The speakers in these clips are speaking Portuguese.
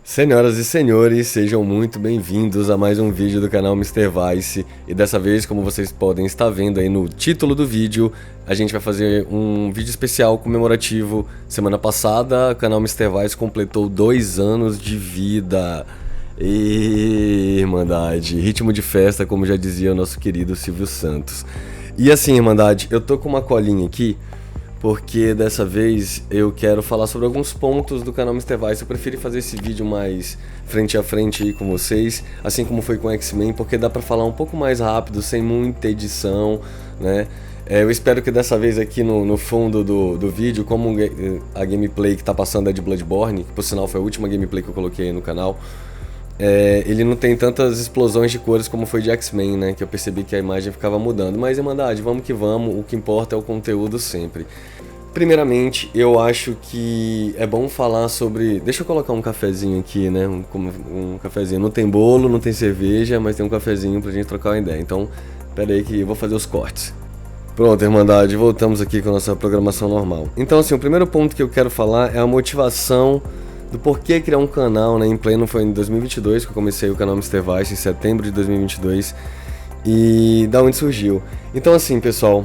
Senhoras e senhores, sejam muito bem-vindos a mais um vídeo do canal Mr. Vice. E dessa vez, como vocês podem estar vendo aí no título do vídeo, a gente vai fazer um vídeo especial comemorativo. Semana passada, o canal Mr. Vice completou 2 anos de vida. E Irmandade, ritmo de festa, como já dizia o nosso querido Silvio Santos. E assim, Irmandade, eu tô com uma colinha aqui, porque dessa vez eu quero falar sobre alguns pontos do canal Mr. Vice. Eu preferi fazer esse vídeo mais frente a frente aí com vocês, assim como foi com X-Men, porque dá pra falar um pouco mais rápido, sem muita edição, né? Eu espero que dessa vez aqui no fundo do vídeo, como a gameplay que tá passando é de Bloodborne, que por sinal foi a última gameplay que eu coloquei aí no canal, ele não tem tantas explosões de cores como foi de X-Men, né? Que eu percebi que a imagem ficava mudando. Mas, Irmandade, vamos que vamos, o que importa é o conteúdo sempre. Primeiramente, eu acho que é bom falar sobre... Deixa eu colocar um cafezinho aqui, né? Um cafezinho. Não tem bolo, não tem cerveja, mas tem um cafezinho pra gente trocar uma ideia. Então, pera aí que eu vou fazer os cortes. Pronto, Irmandade, voltamos aqui com a nossa programação normal. Então, assim, o primeiro ponto que eu quero falar é a motivação do porquê criar um canal, né? Em pleno foi em 2022 que eu comecei o canal Mr. Vice, em setembro de 2022, e da onde surgiu. Então assim, pessoal,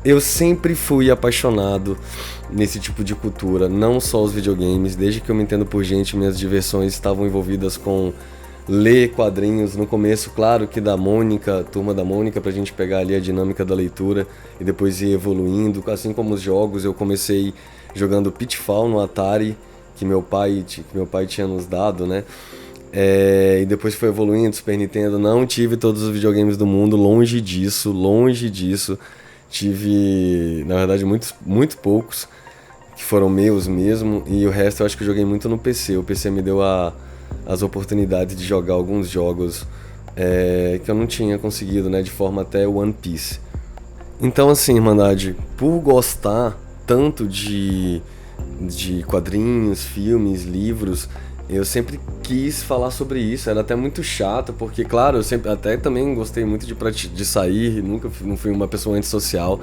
eu sempre fui apaixonado nesse tipo de cultura, não só os videogames. Desde que eu me entendo por gente, minhas diversões estavam envolvidas com ler quadrinhos, no começo, claro que da Mônica, Turma da Mônica, pra gente pegar ali a dinâmica da leitura e depois ir evoluindo, assim como os jogos. Eu comecei jogando Pitfall no Atari, que meu pai tinha nos dado, né? E depois foi evoluindo, Super Nintendo. Não tive todos os videogames do mundo, longe disso, longe disso. Tive, na verdade, muito poucos, que foram meus mesmo, e o resto eu acho que eu joguei muito no PC. O PC me deu as oportunidades de jogar alguns jogos que eu não tinha conseguido, né? De forma até One Piece. Então assim, Irmandade, por gostar tanto de quadrinhos, filmes, livros, eu sempre quis falar sobre isso. Era até muito chato, porque claro, eu sempre até também gostei muito de sair, não fui uma pessoa antissocial,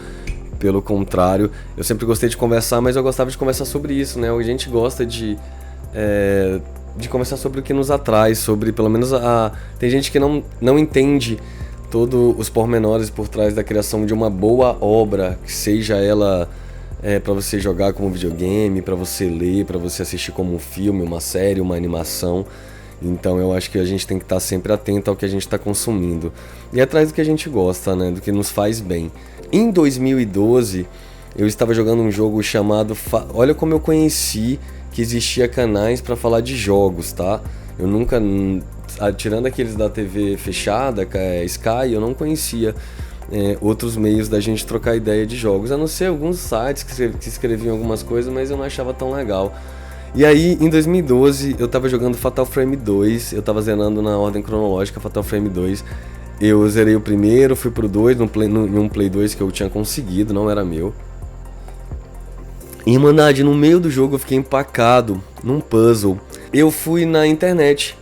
pelo contrário, eu sempre gostei de conversar, mas eu gostava de conversar sobre isso, né? A gente gosta de conversar sobre o que nos atrai, sobre pelo menos tem gente que não entende todos os pormenores por trás da criação de uma boa obra, que seja ela para você jogar como videogame, para você ler, para você assistir como um filme, uma série, uma animação. Então eu acho que a gente tem que estar sempre atento ao que a gente está consumindo e atrás do que a gente gosta, né, do que nos faz bem. Em 2012 eu estava jogando um jogo chamado olha como eu conheci que existia canais para falar de jogos, tá? Eu nunca, tirando aqueles da TV fechada, Sky, eu não conhecia outros meios da gente trocar ideia de jogos, a não ser alguns sites que escreviam algumas coisas, mas eu não achava tão legal. E aí, em 2012, eu tava jogando Fatal Frame 2, eu tava zerando na ordem cronológica Fatal Frame 2. Eu zerei o primeiro, fui pro 2, em um Play 2 que eu tinha conseguido, não era meu. E, Irmandade, no meio do jogo eu fiquei empacado num puzzle. Eu fui na internet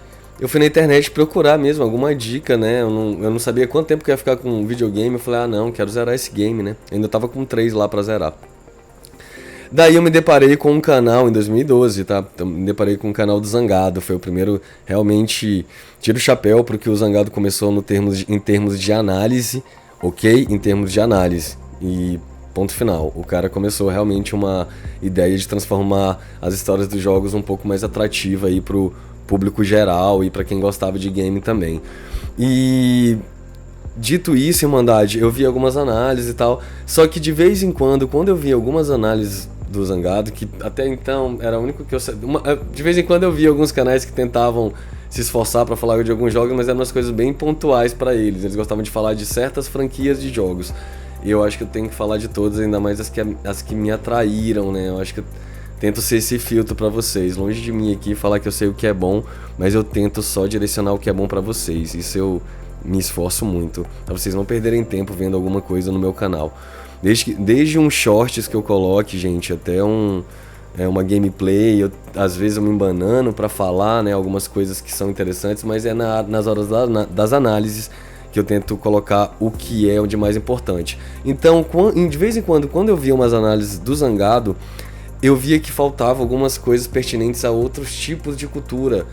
procurar mesmo alguma dica, né? Eu não sabia quanto tempo que eu ia ficar com um videogame. Eu falei, não, quero zerar esse game, né? Eu ainda tava com 3 lá pra zerar. Daí eu me deparei com um canal em 2012, tá? Eu me deparei com um canal do Zangado. Foi o primeiro, realmente, tiro o chapéu pro que o Zangado começou em termos de análise, ok? Em termos de análise. E ponto final. O cara começou realmente uma ideia de transformar as histórias dos jogos um pouco mais atrativa aí pro público geral e para quem gostava de game também. E dito isso, Irmandade, eu vi algumas análises e tal, só que de vez em quando eu vi algumas análises do Zangado, que até então era o único que eu sabia, de vez em quando eu vi alguns canais que tentavam se esforçar para falar de alguns jogos, mas eram umas coisas bem pontuais para eles gostavam de falar de certas franquias de jogos, e eu acho que eu tenho que falar de todas, ainda mais as que me atraíram, né? Eu acho que tento ser esse filtro pra vocês, longe de mim aqui falar que eu sei o que é bom, mas eu tento só direcionar o que é bom pra vocês. Isso eu me esforço muito, pra vocês não perderem tempo vendo alguma coisa no meu canal. Desde um shorts que eu coloque, gente, até uma gameplay, às vezes eu me embanando pra falar, né, algumas coisas que são interessantes, mas é nas horas das análises que eu tento colocar o que é o de mais importante. Então, de vez em quando eu via umas análises do Zangado, eu via que faltava algumas coisas pertinentes a outros tipos de cultura.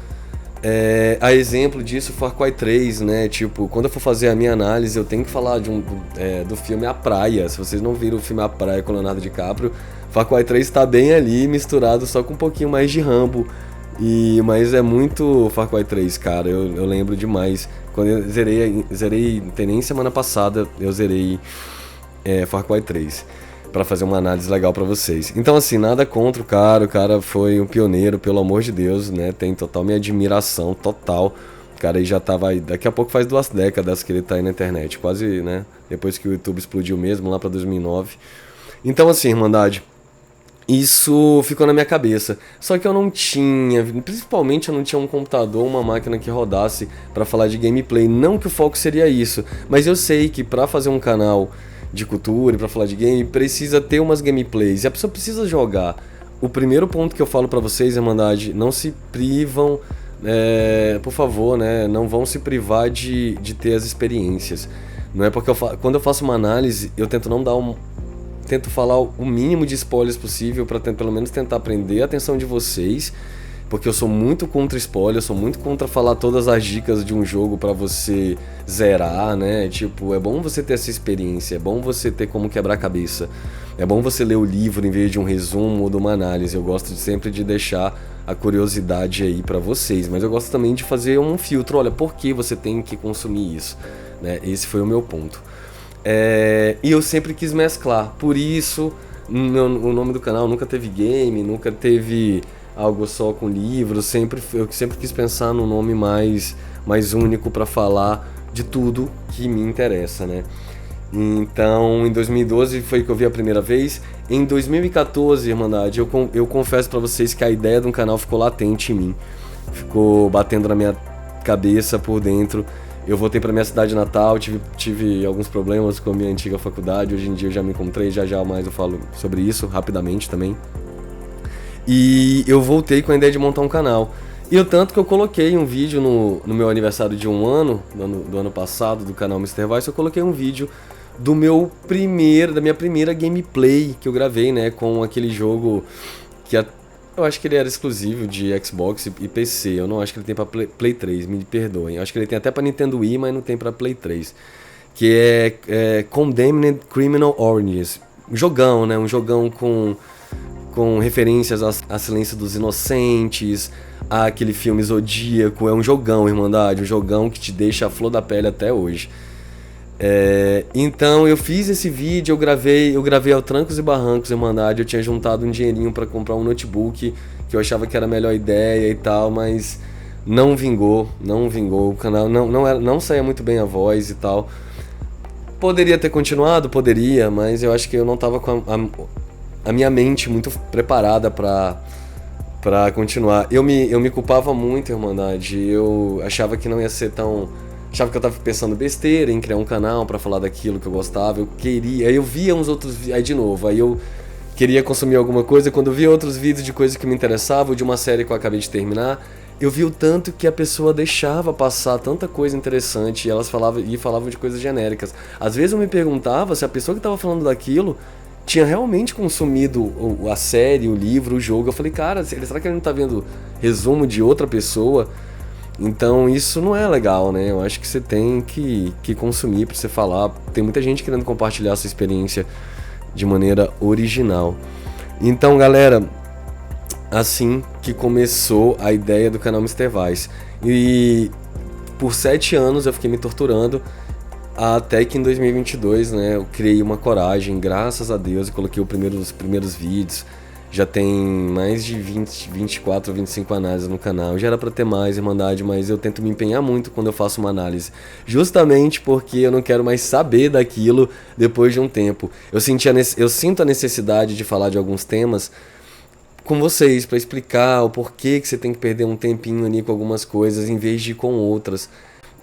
A exemplo disso, Far Cry 3, né? Tipo, quando eu for fazer a minha análise, eu tenho que falar do filme A Praia. Se vocês não viram o filme A Praia com Leonardo DiCaprio, Far Cry 3 tá bem ali, misturado só com um pouquinho mais de Rambo. Mas é muito Far Cry 3, cara. Eu lembro demais. Quando eu zerei, não tem nem semana passada, eu zerei Far Cry 3. Pra fazer uma análise legal pra vocês. Então, assim, nada contra o cara foi um pioneiro, pelo amor de Deus, né? Tem total minha admiração, total. O cara aí já tava aí, daqui a pouco faz 2 décadas que ele tá aí na internet, quase, né? Depois que o YouTube explodiu mesmo, lá pra 2009. Então, assim, Irmandade, isso ficou na minha cabeça. Só que eu não tinha, principalmente eu não tinha um computador, uma máquina que rodasse pra falar de gameplay. Não que o foco seria isso, mas eu sei que pra fazer um canal de cultura e pra falar de game, precisa ter umas gameplays, e a pessoa precisa jogar. O primeiro ponto que eu falo pra vocês, Irmandade, não se privam, por favor, né, não vão se privar de ter as experiências. Não é porque quando eu faço uma análise, eu tento não dar tento falar o mínimo de spoilers possível pra pelo menos tentar prender a atenção de vocês, porque eu sou muito contra spoiler, eu sou muito contra falar todas as dicas de um jogo pra você zerar, né? Tipo, é bom você ter essa experiência, é bom você ter como quebrar a cabeça, é bom você ler o livro em vez de um resumo ou de uma análise. Eu gosto sempre de deixar a curiosidade aí pra vocês, mas eu gosto também de fazer um filtro. Olha, por que você tem que consumir isso? Né? Esse foi o meu ponto. E eu sempre quis mesclar, por isso o nome do canal nunca teve game, nunca teve algo só com livros. Eu sempre quis pensar num nome mais único para falar de tudo que me interessa, né? Então, em 2012 foi que eu vi a primeira vez. Em 2014, Irmandade, eu confesso para vocês que a ideia de um canal ficou latente em mim. Ficou batendo na minha cabeça por dentro. Eu voltei para minha cidade natal, tive alguns problemas com a minha antiga faculdade. Hoje em dia eu já me encontrei, já mais eu falo sobre isso rapidamente também. E eu voltei com a ideia de montar um canal. E o tanto que eu coloquei um vídeo no meu aniversário de 1 ano, do ano passado, do canal Mr. Vice, eu coloquei um vídeo da minha primeira gameplay que eu gravei, né, com aquele jogo que eu acho que ele era exclusivo de Xbox e PC. Eu não acho que ele tem pra Play 3, me perdoem. Eu acho que ele tem até pra Nintendo Wii, mas não tem pra Play 3. Que é Condemned Criminal Oranges. Um jogão, né, um jogão com referências a Silêncio dos Inocentes, aquele filme Zodíaco. É um jogão, Irmandade, um jogão que te deixa a flor da pele até hoje. Então eu fiz esse vídeo, eu gravei ao trancos e barrancos, Irmandade. Eu tinha juntado um dinheirinho pra comprar um notebook, que eu achava que era a melhor ideia e tal, mas não vingou, o canal não saía muito bem a voz e tal. Poderia ter continuado, poderia, mas eu acho que eu não tava com a minha mente muito preparada pra continuar. Eu me culpava muito, Irmandade. Eu achava que não ia ser tão... Achava que eu tava pensando besteira em criar um canal pra falar daquilo que eu gostava. Eu queria... Aí eu via uns outros... Aí de novo, aí eu queria consumir alguma coisa. Quando eu via outros vídeos de coisas que me interessavam, de uma série que eu acabei de terminar, eu vi o tanto que a pessoa deixava passar tanta coisa interessante, e elas falavam de coisas genéricas. Às vezes eu me perguntava se a pessoa que tava falando daquilo tinha realmente consumido a série, o livro, o jogo. Eu falei, cara, será que ele não tá vendo resumo de outra pessoa? Então isso não é legal, né? Eu acho que você tem que consumir pra você falar. Tem muita gente querendo compartilhar a sua experiência de maneira original. Então, galera, assim que começou a ideia do canal Mr. Vice. E por 7 anos eu fiquei me torturando, até que em 2022, né, eu criei uma coragem, graças a Deus, e coloquei os primeiros vídeos. Já tem mais de 24 ou 25 análises no canal. Já era pra ter mais, Irmandade, mas eu tento me empenhar muito quando eu faço uma análise, justamente porque eu não quero mais saber daquilo depois de um tempo. Eu sinto a necessidade de falar de alguns temas com vocês, pra explicar o porquê que você tem que perder um tempinho ali com algumas coisas em vez de ir com outras.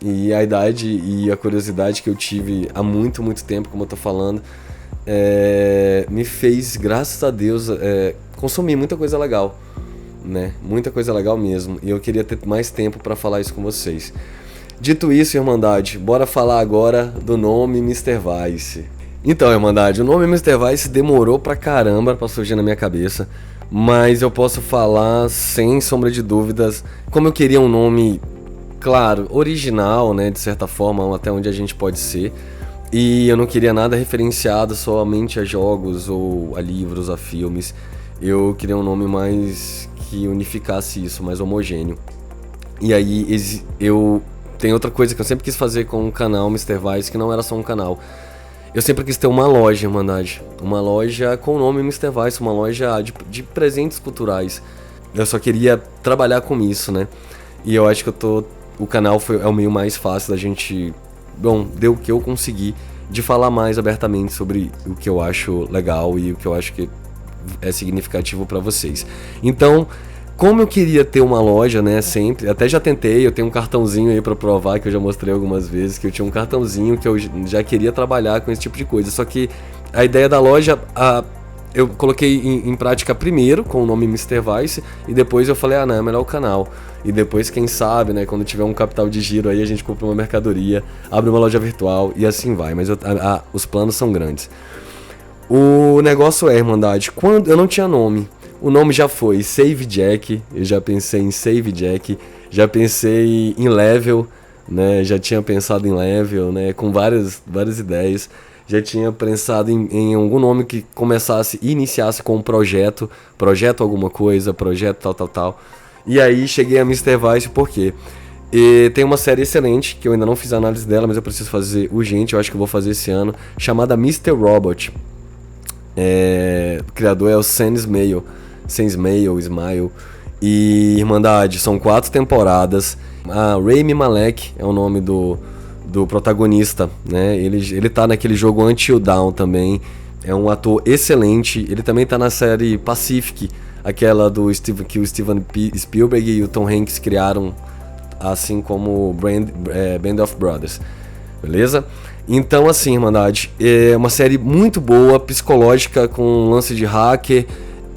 E a idade e a curiosidade que eu tive há muito, muito tempo, como eu tô falando, me fez, graças a Deus, consumir muita coisa legal, né? Muita coisa legal mesmo. E eu queria ter mais tempo para falar isso com vocês. Dito isso, Irmandade, bora falar agora do nome Mr. Vice. Então, Irmandade, o nome Mr. Vice demorou pra caramba pra surgir na minha cabeça, mas eu posso falar sem sombra de dúvidas, como eu queria um nome, claro, original, né, de certa forma, até onde a gente pode ser, e eu não queria nada referenciado somente a jogos ou a livros, a filmes. Eu queria um nome mais que unificasse isso, mais homogêneo. E aí tem outra coisa que eu sempre quis fazer com o canal Mr. Vice, que não era só um canal. Eu sempre quis ter uma loja, Irmandade. Uma loja com o nome Mr. Vice, uma loja de presentes culturais. Eu só queria trabalhar com isso, né? E eu acho que o canal é o meio mais fácil da gente... Bom, deu o que eu consegui de falar mais abertamente sobre o que eu acho legal e o que eu acho que é significativo pra vocês. Então, como eu queria ter uma loja, né, sempre, até já tentei, eu tenho um cartãozinho aí pra provar, que eu já mostrei algumas vezes, que eu tinha um cartãozinho que eu já queria trabalhar com esse tipo de coisa, só que a ideia da loja, eu coloquei em prática primeiro, com o nome Mr. Vice, e depois eu falei, não, é melhor o canal, e depois, quem sabe, né, quando tiver um capital de giro aí, a gente compra uma mercadoria, abre uma loja virtual, e assim vai, mas os planos são grandes. O negócio é, Irmandade, quando eu não tinha nome, o nome já foi Save Jack, eu já pensei em Save Jack, já pensei em Level, né? Já tinha pensado em Level, né? Com várias ideias. Já tinha pensado em algum nome que começasse e iniciasse com um projeto alguma coisa, projeto tal. E aí cheguei a Mr. Vice, por quê? E tem uma série excelente, que eu ainda não fiz a análise dela, mas eu preciso fazer urgente, eu acho que eu vou fazer esse ano, chamada Mr. Robot. O criador é o Sam Smile. E, Irmandade, são 4 temporadas. Rami Malek é o nome do protagonista, né? Ele tá naquele jogo Until Dawn também. É um ator excelente. Ele também tá na série Pacific, aquela que o Steven Spielberg e o Tom Hanks criaram, assim como Band of Brothers. Beleza? Então, assim, Irmandade, é uma série muito boa, psicológica, com lance de hacker,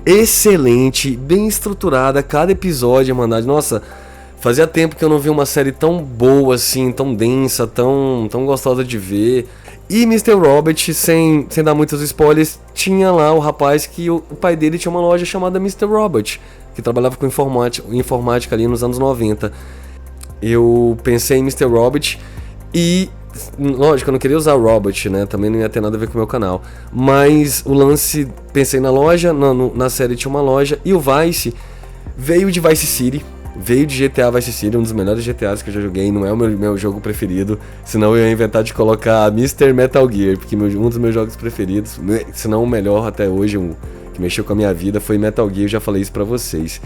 excelente, bem estruturada, cada episódio, Irmandade. Nossa, fazia tempo que eu não vi uma série tão boa assim, tão densa, tão gostosa de ver. E Mr. Robot, sem dar muitos spoilers, tinha lá o rapaz que o pai dele tinha uma loja chamada Mr. Robot, que trabalhava com informática ali nos anos 90. Eu pensei em Mr. Robot e... Lógico, eu não queria usar Robot, né? Também não ia ter nada a ver com o meu canal. Mas o lance, pensei na loja, na série tinha uma loja. E o Vice veio de Vice City, veio de GTA Vice City, um dos melhores GTAs que eu já joguei. Não é o meu jogo preferido, senão eu ia inventar de colocar Mr. Metal Gear, porque um dos meus jogos preferidos, se não o melhor até hoje, que mexeu com a minha vida, foi Metal Gear. Eu já falei isso pra vocês.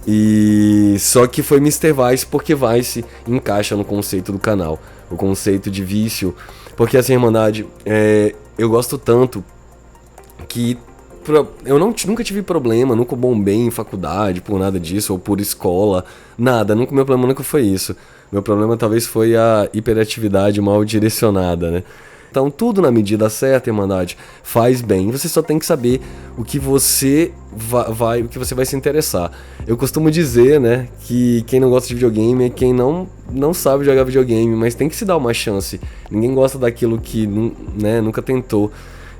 E só que foi Mr. Vice porque Vice encaixa no conceito do canal, o conceito de vício. Porque assim, Irmandade, eu gosto tanto que eu nunca tive problema, nunca bombei em faculdade por nada disso, ou por escola, nada, meu problema nunca foi isso. Meu problema talvez foi a hiperatividade mal direcionada, né? Então tudo na medida certa, Irmandade, faz bem. Você só tem que saber o que você vai se interessar. Eu costumo dizer, né, que quem não gosta de videogame é quem não sabe jogar videogame, mas tem que se dar uma chance. Ninguém gosta daquilo que, né, nunca tentou.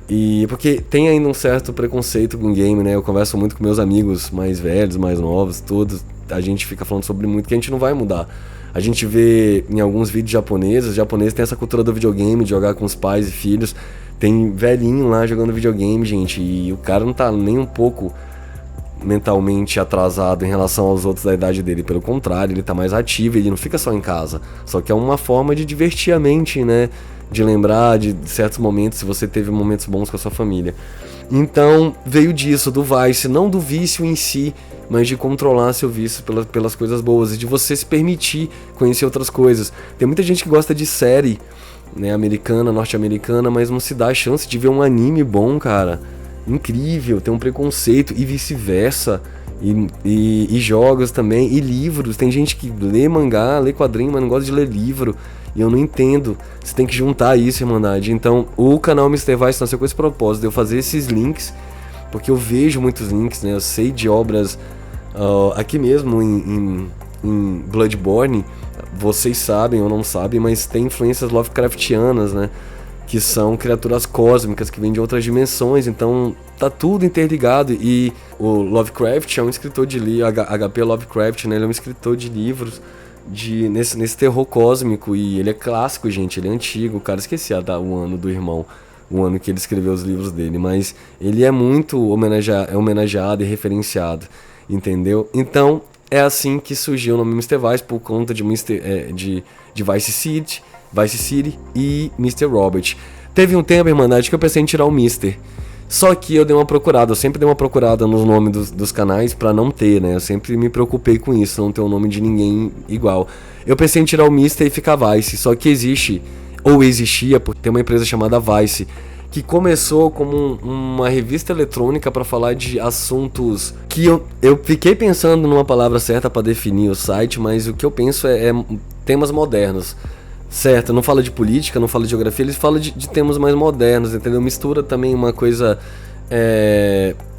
E porque tem ainda um certo preconceito com game, né? Eu converso muito com meus amigos mais velhos, mais novos, todos. A gente fica falando sobre muito que a gente não vai mudar. A gente vê em alguns vídeos japoneses, os japoneses têm essa cultura do videogame, de jogar com os pais e filhos. Tem velhinho lá jogando videogame, gente, e o cara não tá nem um pouco mentalmente atrasado em relação aos outros da idade dele. Pelo contrário, ele tá mais ativo, ele não fica só em casa. Só que é uma forma de divertir a mente, né? De lembrar de certos momentos, se você teve momentos bons com a sua família. Então, veio disso, do Vice, não do vício em si, mas de controlar seu vício pelas coisas boas e de você se permitir conhecer outras coisas. Tem muita gente que gosta de série, né, americana, norte-americana, mas não se dá a chance de ver um anime bom, cara. Incrível, tem um preconceito e vice-versa. e jogos também, e livros. Tem gente que lê mangá, lê quadrinho, mas não gosta de ler livro. E eu não entendo. Você tem que juntar isso, Irmandade. Então, o canal Mr. Vice nasceu com esse propósito, de eu fazer esses links, porque eu vejo muitos links, né? Eu sei de obras aqui mesmo em Bloodborne. Vocês sabem ou não sabem, mas tem influências Lovecraftianas, né? Que são criaturas cósmicas que vêm de outras dimensões, então tá tudo interligado. E o Lovecraft é um escritor de livros, HP Lovecraft, né? Ele é um escritor de livros nesse terror cósmico, e ele é clássico, gente, ele é antigo. Cara, esqueci o ano do irmão, o ano que ele escreveu os livros dele, mas ele é muito homenageado e referenciado, entendeu? Então é assim que surgiu o nome Mr. Vice, por conta de Vice City e Mr. Robert. Teve um tempo, Irmandade, que eu pensei em tirar o Mr. Só que eu dei uma procurada, eu sempre dei uma procurada nos nomes dos canais pra não ter, né? Eu sempre me preocupei com isso, não ter o nome de ninguém igual. Eu pensei em tirar o Mr. e ficar Vice, só que existia, porque tem uma empresa chamada Vice, que começou como uma revista eletrônica para falar de assuntos que eu fiquei pensando numa palavra certa para definir o site, mas o que eu penso é temas modernos. Certo, não fala de política, não fala de geografia, eles falam de temas mais modernos, entendeu? Mistura também uma coisa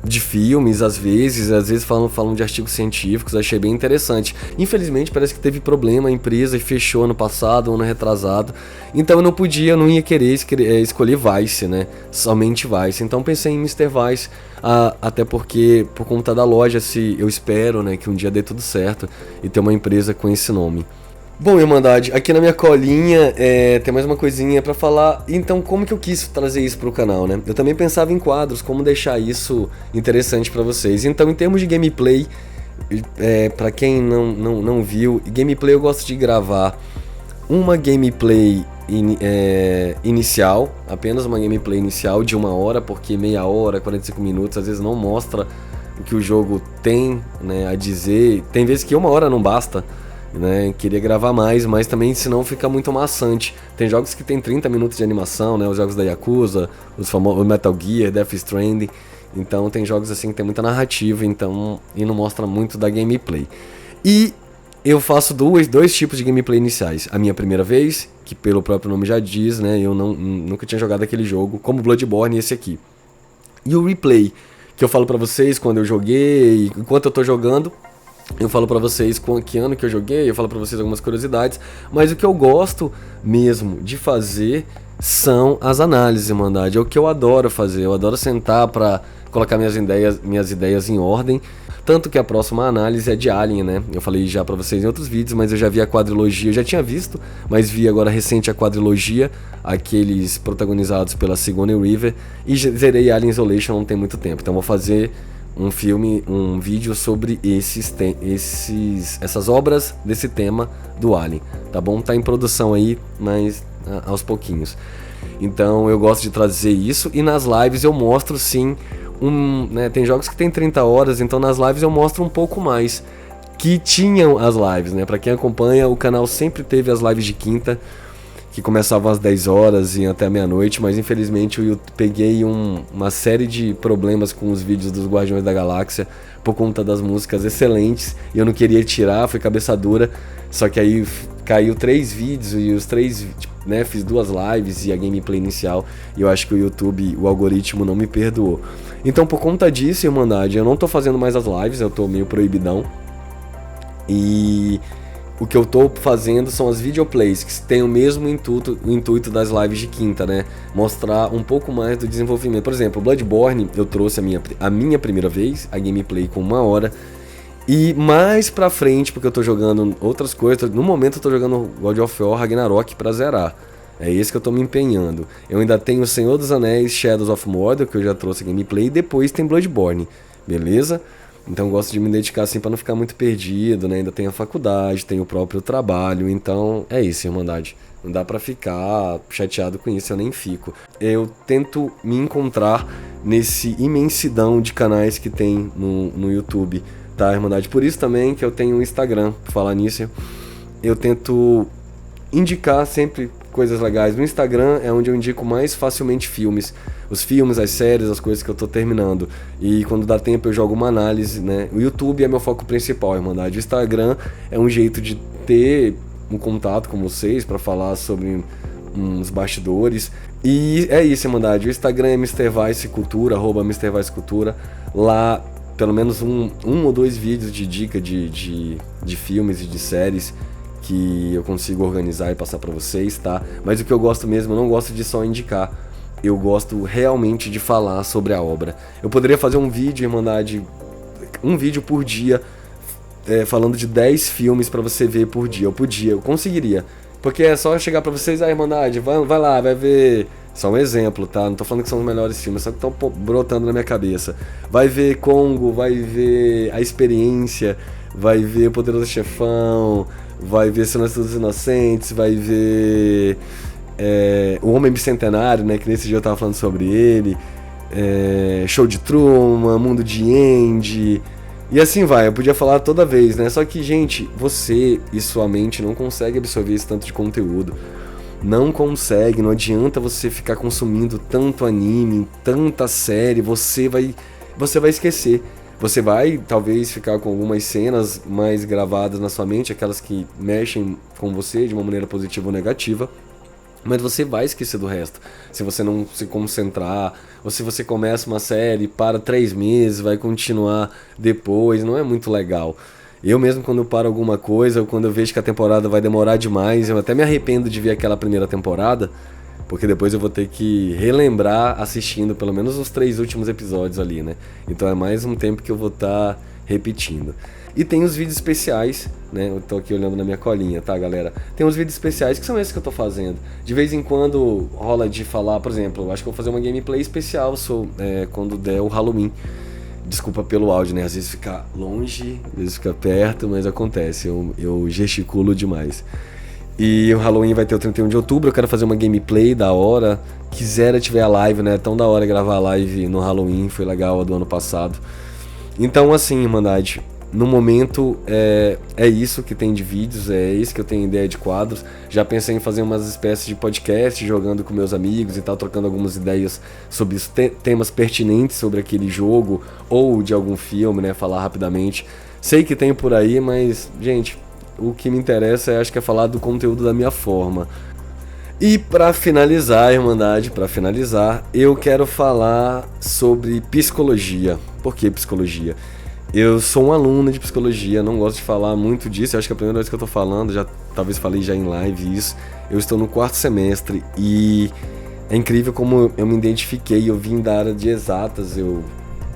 de filmes, às vezes falam de artigos científicos, achei bem interessante. Infelizmente parece que teve problema, a empresa fechou ano passado, ano retrasado, então eu não ia querer escolher Vice, né? Somente Vice, então pensei em Mr. Vice, até porque por conta da loja, eu espero, né, que um dia dê tudo certo e ter uma empresa com esse nome. Bom, Irmandade, aqui na minha colinha tem mais uma coisinha pra falar. Então, como que eu quis trazer isso pro canal, né? Eu também pensava em quadros, como deixar isso interessante pra vocês. Então, em termos de gameplay, pra quem não viu, gameplay eu gosto de gravar uma gameplay inicial, apenas uma gameplay inicial de 1 hora, porque meia hora, 45 minutos, às vezes não mostra o que o jogo tem, né, a dizer. Tem vezes que 1 hora não basta, né? Queria gravar mais, mas também senão fica muito maçante. Tem jogos que tem 30 minutos de animação, né? Os jogos da Yakuza, os famosos Metal Gear, Death Stranding. Então tem jogos assim que tem muita narrativa, então, e não mostra muito da gameplay. E eu faço dois tipos de gameplay iniciais. A minha primeira vez, que pelo próprio nome já diz, né? Eu nunca tinha jogado aquele jogo, como Bloodborne e esse aqui. E o replay, que eu falo pra vocês quando eu joguei, enquanto eu tô jogando. Eu falo pra vocês que ano que eu joguei, eu falo pra vocês algumas curiosidades, mas o que eu gosto mesmo de fazer são as análises, Irmandade. É o que eu adoro fazer, eu adoro sentar pra colocar minhas ideias em ordem. Tanto que a próxima análise é de Alien, né? Eu falei já pra vocês em outros vídeos, mas eu já vi a quadrilogia, eu já tinha visto, mas vi agora recente a quadrilogia, aqueles protagonizados pela Sigourney Weaver, e zerei Alien Isolation não tem muito tempo, então vou fazer um vídeo sobre essas obras desse tema do Alien, tá bom? Tá em produção aí, mas aos pouquinhos. Então eu gosto de trazer isso, e nas lives eu mostro sim, né, tem jogos que tem 30 horas, então nas lives eu mostro um pouco mais, que tinham as lives, né? Pra quem acompanha, o canal sempre teve as lives de quinta, que começavam às 10 horas e até meia-noite, mas infelizmente eu peguei uma série de problemas com os vídeos dos Guardiões da Galáxia por conta das músicas excelentes, e eu não queria tirar, foi cabeça dura, só que aí caiu 3 vídeos, e os 3, né, fiz 2 lives e a gameplay inicial, e eu acho que o YouTube, o algoritmo não me perdoou. Então por conta disso, Irmandade, eu não tô fazendo mais as lives, eu tô meio proibidão, e o que eu tô fazendo são as videoplays, que tem o mesmo intuito das lives de quinta, né? Mostrar um pouco mais do desenvolvimento. Por exemplo, Bloodborne, eu trouxe a minha primeira vez, a gameplay com 1 hora. E mais pra frente, porque eu tô jogando outras coisas, no momento eu tô jogando God of War Ragnarok pra zerar. É esse que eu tô me empenhando. Eu ainda tenho o Senhor dos Anéis, Shadows of Mordor, que eu já trouxe a gameplay, e depois tem Bloodborne, beleza? Então eu gosto de me dedicar assim pra não ficar muito perdido, né? Ainda tem a faculdade, tem o próprio trabalho, então é isso, Irmandade. Não dá pra ficar chateado com isso, eu nem fico. Eu tento me encontrar nesse imensidão de canais que tem no YouTube, tá, Irmandade? Por isso também que eu tenho um Instagram, por falar nisso. Eu tento indicar sempre coisas legais. No Instagram é onde eu indico mais facilmente filmes. Os filmes, as séries, as coisas que eu tô terminando. E quando dá tempo eu jogo uma análise, né? O YouTube é meu foco principal, Irmandade. O Instagram é um jeito de ter um contato com vocês para falar sobre uns bastidores. E é isso, Irmandade. O Instagram é Mr. Vice Cultura, @MrViceCultura. Lá, pelo menos um ou dois vídeos de dica de filmes e de séries que eu consigo organizar e passar pra vocês, tá? Mas o que eu gosto mesmo, eu não gosto de só indicar. Eu gosto realmente de falar sobre a obra. Eu poderia fazer um vídeo, Irmandade, um vídeo por dia, falando de 10 filmes pra você ver por dia. Eu conseguiria. Porque é só chegar pra vocês, Irmandade, vai lá, vai ver. Só um exemplo, tá? Não tô falando que são os melhores filmes, só que estão brotando na minha cabeça. Vai ver Congo, vai ver A Experiência, vai ver O Poderoso Chefão, vai ver Silêncio dos Inocentes, vai ver O Homem Bicentenário, né? Que nesse dia eu tava falando sobre ele. Show de Truman, Mundo de Andy. E assim vai, eu podia falar toda vez, né? Só que, gente, você e sua mente não consegue absorver esse tanto de conteúdo. Não consegue, não adianta você ficar consumindo tanto anime, tanta série, você vai esquecer. Você vai talvez ficar com algumas cenas mais gravadas na sua mente, aquelas que mexem com você de uma maneira positiva ou negativa, mas você vai esquecer do resto. Se você não se concentrar, ou se você começa uma série, para 3 meses, vai continuar depois, não é muito legal. Eu mesmo, quando eu paro alguma coisa, ou quando eu vejo que a temporada vai demorar demais, eu até me arrependo de ver aquela primeira temporada, porque depois eu vou ter que relembrar assistindo pelo menos os 3 últimos episódios ali, né? Então é mais um tempo que eu vou estar repetindo. E tem os vídeos especiais, né? Eu tô aqui olhando na minha colinha, tá, galera? Tem uns vídeos especiais que são esses que eu tô fazendo. De vez em quando rola de falar, por exemplo, eu acho que eu vou fazer uma gameplay especial quando der o Halloween. Desculpa pelo áudio, né? Às vezes fica longe, às vezes fica perto, mas acontece, eu gesticulo demais. E o Halloween vai ter o 31 de outubro, eu quero fazer uma gameplay da hora. Quisera tiver a live, né? Tão da hora gravar a live no Halloween, foi legal a do ano passado. Então, assim, Irmandade, no momento é isso que tem de vídeos, é isso que eu tenho ideia de quadros. Já pensei em fazer umas espécies de podcast, jogando com meus amigos e tal, trocando algumas ideias sobre os temas pertinentes sobre aquele jogo ou de algum filme, né? Falar rapidamente. Sei que tem por aí, mas, gente, o que me interessa acho que é falar do conteúdo da minha forma. E pra finalizar, Irmandade, eu quero falar sobre psicologia. Por que psicologia? Eu sou um aluno de psicologia, não gosto de falar muito disso, eu acho que é a primeira vez que eu tô falando, já talvez falei já em live isso. Eu estou no 4º semestre e é incrível como eu me identifiquei, eu vim da área de exatas, eu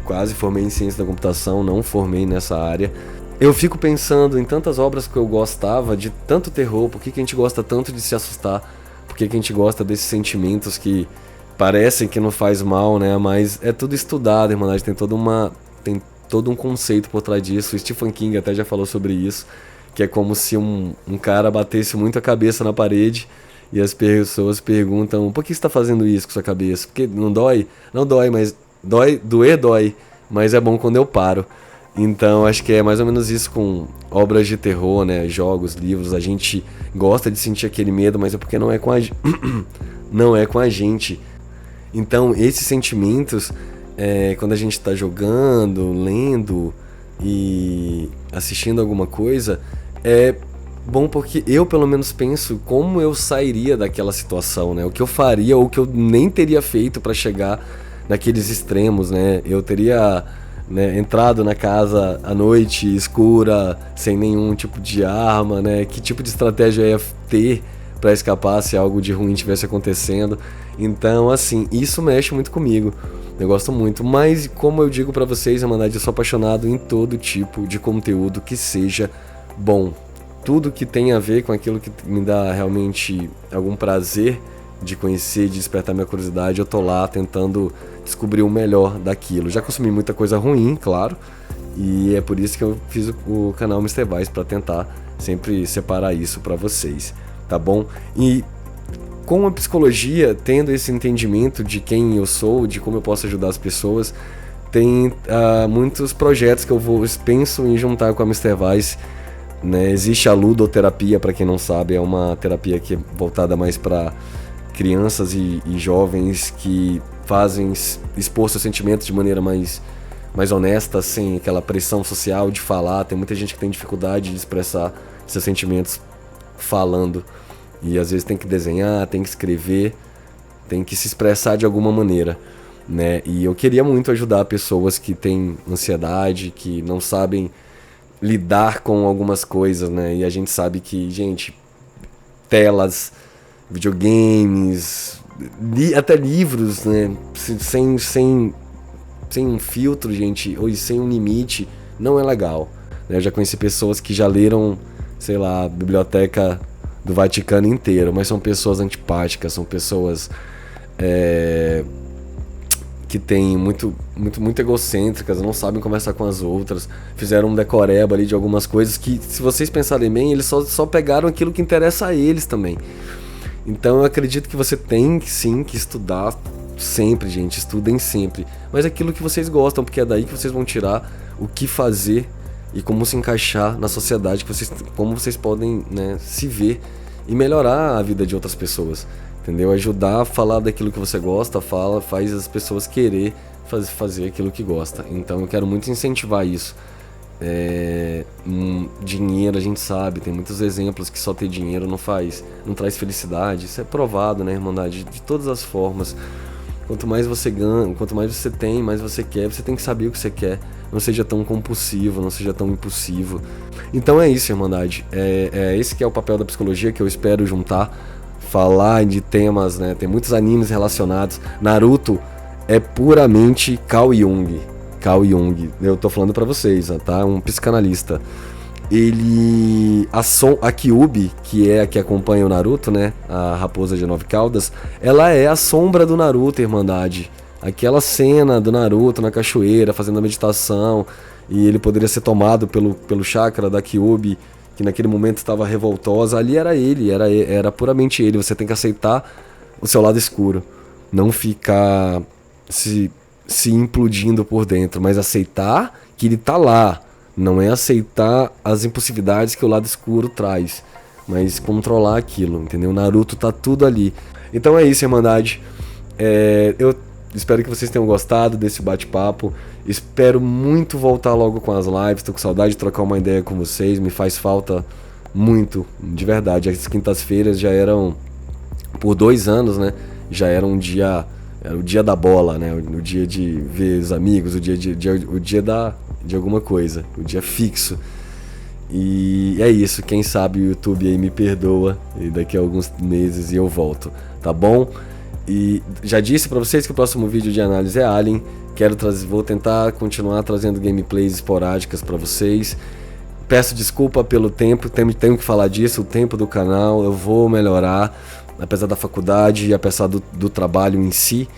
quase formei em ciência da computação, não formei nessa área. Eu fico pensando em tantas obras que eu gostava, de tanto terror, por que a gente gosta tanto de se assustar, por que a gente gosta desses sentimentos que parecem que não faz mal, né, mas é tudo estudado, Irmandade, tem todo um conceito por trás disso. O Stephen King até já falou sobre isso, que é como se um cara batesse muito a cabeça na parede e as pessoas perguntam: por que você está fazendo isso com sua cabeça? Porque não dói? Não dói, mas dói, mas é bom quando eu paro. Então acho que é mais ou menos isso com obras de terror, né? Jogos, livros, a gente gosta de sentir aquele medo, mas é porque não é com a não é com a gente. Então esses sentimentos, quando a gente está jogando, lendo e assistindo alguma coisa, é bom porque eu pelo menos penso como eu sairia daquela situação, né? O que eu faria ou o que eu nem teria feito para chegar naqueles extremos, né? Eu teria, né, entrado na casa à noite, escura, sem nenhum tipo de arma, né? Que tipo de estratégia eu ia ter para escapar se algo de ruim estivesse acontecendo? Então, assim, isso mexe muito comigo. Eu gosto muito, mas como eu digo pra vocês, Irmandade, eu sou apaixonado em todo tipo de conteúdo que seja bom. Tudo que tem a ver com aquilo que me dá realmente algum prazer de conhecer, de despertar minha curiosidade, eu tô lá tentando descobrir o melhor daquilo. Já consumi muita coisa ruim, claro, e é por isso que eu fiz o canal Mr. Vice, pra tentar sempre separar isso pra vocês, tá bom? E com a psicologia, tendo esse entendimento de quem eu sou, de como eu posso ajudar as pessoas, tem muitos projetos que eu penso em juntar com a Mr. Vice né? Existe a ludoterapia, para quem não sabe, é uma terapia que é voltada mais para crianças e jovens que fazem expor seus sentimentos de maneira mais honesta, sem aquela pressão social de falar. Tem muita gente que tem dificuldade de expressar seus sentimentos falando, e às vezes tem que desenhar, tem que escrever, tem que se expressar de alguma maneira, né? E eu queria muito ajudar pessoas que têm ansiedade, que não sabem lidar com algumas coisas, né? E a gente sabe que, gente, telas, videogames, até livros, né? Sem um filtro, gente, ou sem um limite, não é legal, né? Eu já conheci pessoas que já leram, sei lá, a biblioteca do Vaticano inteiro, mas são pessoas antipáticas, são pessoas que têm muito egocêntricas, não sabem conversar com as outras, fizeram um decoreba ali de algumas coisas que, se vocês pensarem bem, eles só pegaram aquilo que interessa a eles também. Então eu acredito que você tem sim que estudar sempre, gente, estudem sempre, mas aquilo que vocês gostam, porque é daí que vocês vão tirar o que fazer e como se encaixar na sociedade, como vocês podem, né, se ver e melhorar a vida de outras pessoas, entendeu? Ajudar a falar daquilo que você gosta, faz as pessoas querer fazer aquilo que gosta. Então eu quero muito incentivar isso. Dinheiro, a gente sabe, tem muitos exemplos que só ter dinheiro não traz felicidade. Isso é provado, né, Irmandade, de todas as formas. Quanto mais você ganha, quanto mais você tem, mais você quer. Você tem que saber o que você quer. Não seja tão compulsivo, não seja tão impulsivo. Então é isso, Irmandade. Esse que é o papel da psicologia, que eu espero juntar. Falar de temas, né? Tem muitos animes relacionados. Naruto é puramente Carl Jung. Carl Jung, eu tô falando pra vocês, tá? Um psicanalista. A Kyuubi, que é a que acompanha o Naruto, né? A raposa de 9 caudas, ela é a sombra do Naruto, Irmandade. Aquela cena do Naruto na cachoeira, fazendo a meditação, e ele poderia ser tomado pelo chakra da Kyuubi, que naquele momento estava revoltosa. Ali era ele, era puramente ele. Você tem que aceitar o seu lado escuro, não ficar se implodindo por dentro, mas aceitar que ele tá lá. Não é aceitar as impulsividades que o lado escuro traz, mas controlar aquilo, entendeu? Naruto tá tudo ali. Então é isso, Irmandade. Eu espero que vocês tenham gostado desse bate-papo. Espero muito voltar logo com as lives. Tô com saudade de trocar uma ideia com vocês. Me faz falta muito, de verdade. As quintas-feiras já eram, por 2 anos, né? Já era um dia... Era o dia da bola, né? O dia de ver os amigos, o dia de alguma coisa, o dia fixo. E é isso, quem sabe o YouTube aí me perdoa e daqui a alguns meses eu volto, tá bom? E já disse pra vocês que o próximo vídeo de análise é Alien. Vou tentar continuar trazendo gameplays esporádicas pra vocês. Peço desculpa pelo tempo, tenho que falar disso, o tempo do canal, eu vou melhorar. Apesar da faculdade e apesar do trabalho em si,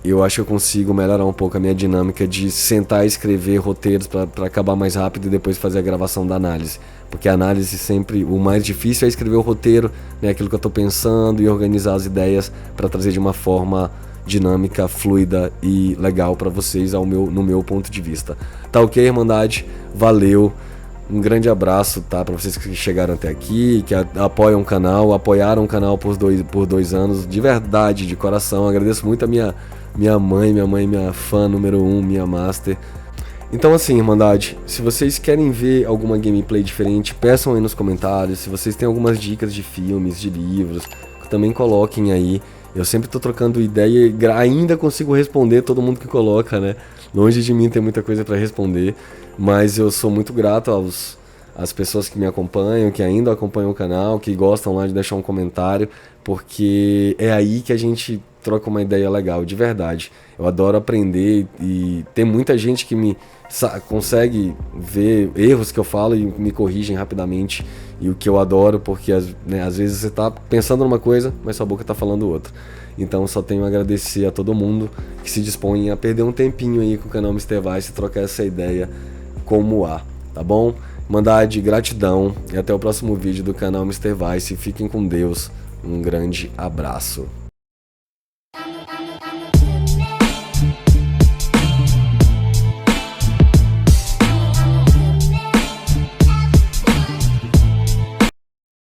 eu acho que eu consigo melhorar um pouco a minha dinâmica de sentar e escrever roteiros para acabar mais rápido e depois fazer a gravação da análise. Porque a análise sempre, o mais difícil é escrever o roteiro, né, aquilo que eu estou pensando, e organizar as ideias para trazer de uma forma dinâmica, fluida e legal para vocês no meu ponto de vista. Tá ok, Irmandade? Valeu! Um grande abraço, tá? Para vocês que chegaram até aqui, que apoiam o canal, apoiaram o canal por 2 anos, de verdade, de coração. Agradeço muito a minha mãe, minha fã número 1, minha master. Então assim, Irmandade, se vocês querem ver alguma gameplay diferente, peçam aí nos comentários. Se vocês têm algumas dicas de filmes, de livros, também coloquem aí. Eu sempre tô trocando ideia e ainda consigo responder todo mundo que coloca, né? Longe de mim ter muita coisa para responder, mas eu sou muito grato às pessoas que me acompanham, que ainda acompanham o canal, que gostam lá de deixar um comentário, porque é aí que a gente troca uma ideia legal, de verdade. Eu adoro aprender e tem muita gente que consegue ver erros que eu falo e me corrigem rapidamente, e o que eu adoro, porque às vezes você tá pensando numa coisa, mas sua boca tá falando outra. Então só tenho a agradecer a todo mundo que se dispõe a perder um tempinho aí com o canal MrVice e trocar essa ideia como há, tá bom? Irmandade, gratidão e até o próximo vídeo do canal MrVice. Fiquem com Deus, um grande abraço.